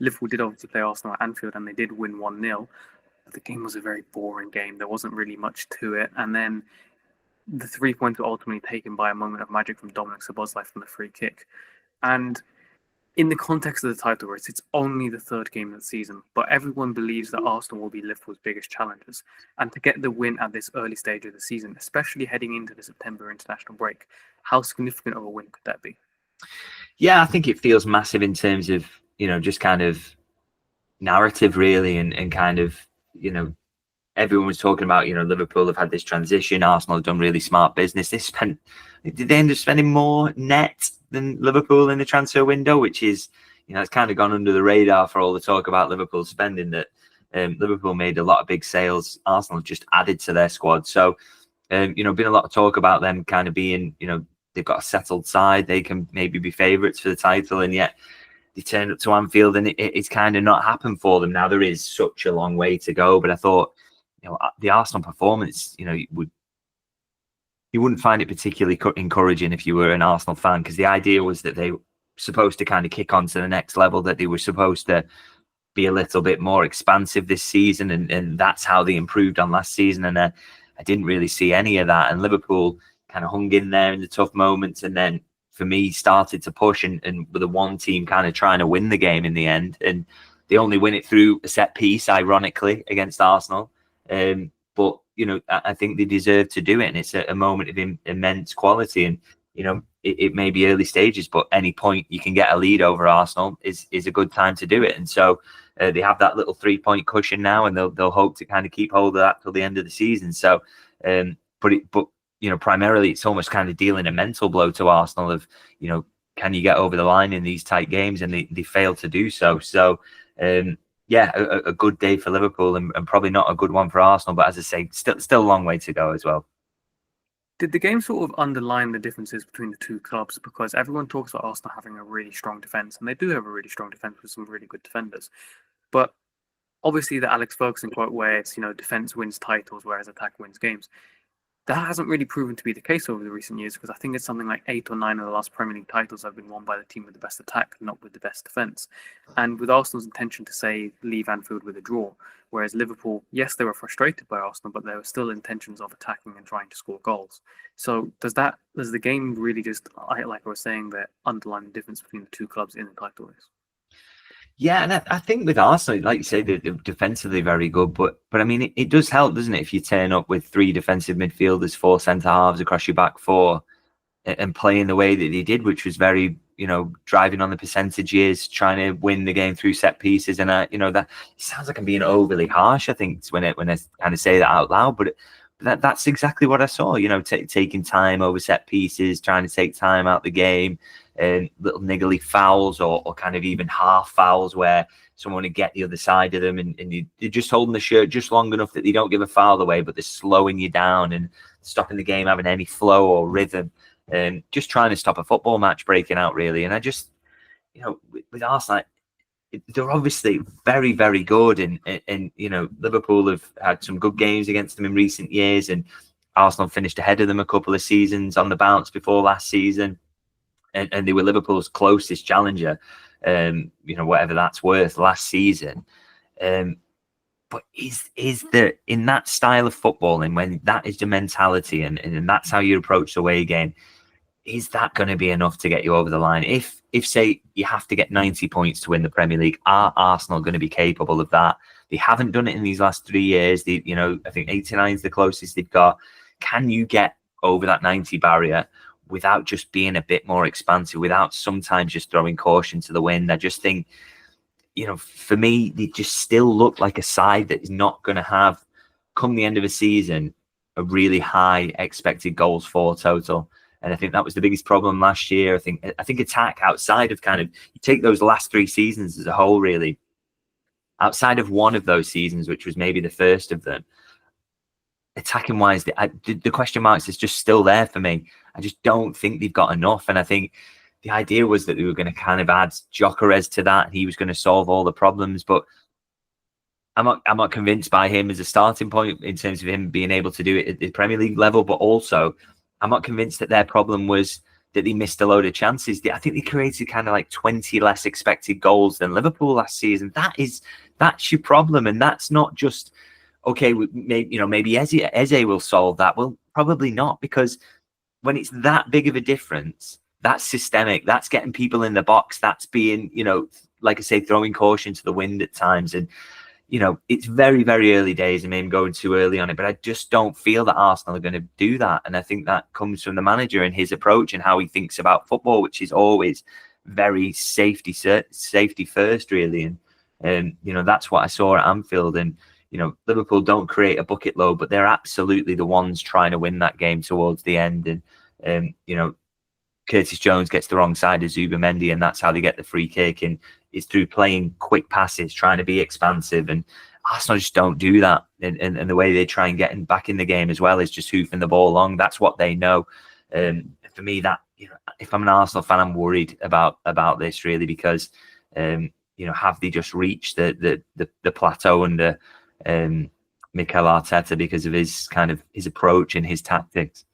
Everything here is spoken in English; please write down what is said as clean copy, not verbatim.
Liverpool did obviously play Arsenal at Anfield and they did win 1-0. But the game was a very boring game. There wasn't really much to it. And then the 3 points were ultimately taken by a moment of magic from Dominic Szoboszlai from the free kick. And in the context of the title race, it's only the third game of the season, but everyone believes that Arsenal will be Liverpool's biggest challengers. And to get the win at this early stage of the season, especially heading into the September international break, how significant of a win could that be? Yeah, I think it feels massive in terms of, just kind of narrative, really, and kind of, everyone was talking about, Liverpool have had this transition. Arsenal have done really smart business. Did they end up spending more net than Liverpool in the transfer window, which is, it's kind of gone under the radar for all the talk about Liverpool spending, that Liverpool made a lot of big sales. Arsenal just added to their squad. So, been a lot of talk about them kind of being, they've got a settled side. They can maybe be favourites for the title, and yet they turned up to Anfield and it's kind of not happened for them. Now, there is such a long way to go, but I thought, the Arsenal performance, you wouldn't find it particularly encouraging if you were an Arsenal fan, because the idea was that they were supposed to kind of kick on to the next level, that they were supposed to be a little bit more expansive this season, and that's how they improved on last season. And I didn't really see any of that. And Liverpool kind of hung in there in the tough moments, and then for me started to push, and with the one team kind of trying to win the game in the end. And they only win it through a set piece, ironically, against Arsenal. But I think they deserve to do it, and it's a moment of immense quality. And it may be early stages, but any point you can get a lead over Arsenal is a good time to do it. And so they have that little 3-point cushion now, and they'll hope to kind of keep hold of that till the end of the season. So, but primarily it's almost kind of dealing a mental blow to Arsenal of, can you get over the line in these tight games? And they fail to do so. So, yeah, a good day for Liverpool, and probably not a good one for Arsenal. But as I say, still a long way to go as well. Did the game sort of underline the differences between the two clubs? Because everyone talks about Arsenal having a really strong defence, and they do have a really strong defence with some really good defenders. But obviously the Alex Ferguson quote where it's, defence wins titles, whereas attack wins games. That hasn't really proven to be the case over the recent years, because I think it's something like 8 or 9 of the last Premier League titles have been won by the team with the best attack, not with the best defence. And with Arsenal's intention to, say, leave Anfield with a draw, whereas Liverpool, yes, they were frustrated by Arsenal, but there were still intentions of attacking and trying to score goals. So does the game really just, like I was saying, that underline the difference between the two clubs in the title race? Yeah, and I think with Arsenal, like you say, they're defensively very good, but I mean, it does help, doesn't it, if you turn up with 3 defensive midfielders, 4 centre halves across your back 4, and playing the way that they did, which was very, driving on the percentages, trying to win the game through set pieces. And that it sounds like I'm being overly harsh, I think, when I kind of say that out loud, but that's exactly what I saw. Taking time over set pieces, trying to take time out the game. Little niggly fouls or kind of even half fouls where someone would get the other side of them, and you're just holding the shirt just long enough that they don't give a foul away, but they're slowing you down and stopping the game having any flow or rhythm, and just trying to stop a football match breaking out, really. And I just, with Arsenal, they're obviously very, very good, and Liverpool have had some good games against them in recent years, and Arsenal finished ahead of them a couple of seasons on the bounce before last season. And they were Liverpool's closest challenger, whatever that's worth, last season. But is there, in that style of football, and when that is the mentality, and that's how you approach the away game, is that going to be enough to get you over the line? If say you have to get 90 points to win the Premier League, are Arsenal going to be capable of that? They haven't done it in these last 3 years. I think 89 is the closest they've got. Can you get over that 90 barrier without just being a bit more expansive, without sometimes just throwing caution to the wind? I just think, for me, they just still look like a side that is not going to have, come the end of a season, a really high expected goals for total. And I think that was the biggest problem last year. I think attack, outside of kind of, you take those last 3 seasons as a whole, really, outside of one of those seasons, which was maybe the first of them, attacking wise, the question marks is just still there for me. I just don't think they've got enough. And I think the idea was that they were going to kind of add Gyökeres to that, and he was going to solve all the problems. But I'm not convinced by him as a starting point in terms of him being able to do it at the Premier League level. But also, I'm not convinced that their problem was that they missed a load of chances. I think they created kind of like 20 less expected goals than Liverpool last season. That's your problem, and that's not just okay. Maybe Eze will solve that. Well, probably not, because when it's that big of a difference, that's systemic. That's getting people in the box. That's being, like I say, throwing caution to the wind at times. And, it's very, very early days and maybe going too early on it, but I just don't feel that Arsenal are going to do that. And I think that comes from the manager and his approach and how he thinks about football, which is always very safety first, really. And, that's what I saw at Anfield. And, Liverpool don't create a bucket load, but they're absolutely the ones trying to win that game towards the end. And, Curtis Jones gets the wrong side of Zubimendi, and that's how they get the free kick. And it's through playing quick passes, trying to be expansive. And Arsenal just don't do that. And the way they try and get back in the game as well is just hoofing the ball long. That's what they know. For me, that, if I'm an Arsenal fan, I'm worried about this, really, because, have they just reached the plateau under Mikel Arteta because of his approach and his tactics?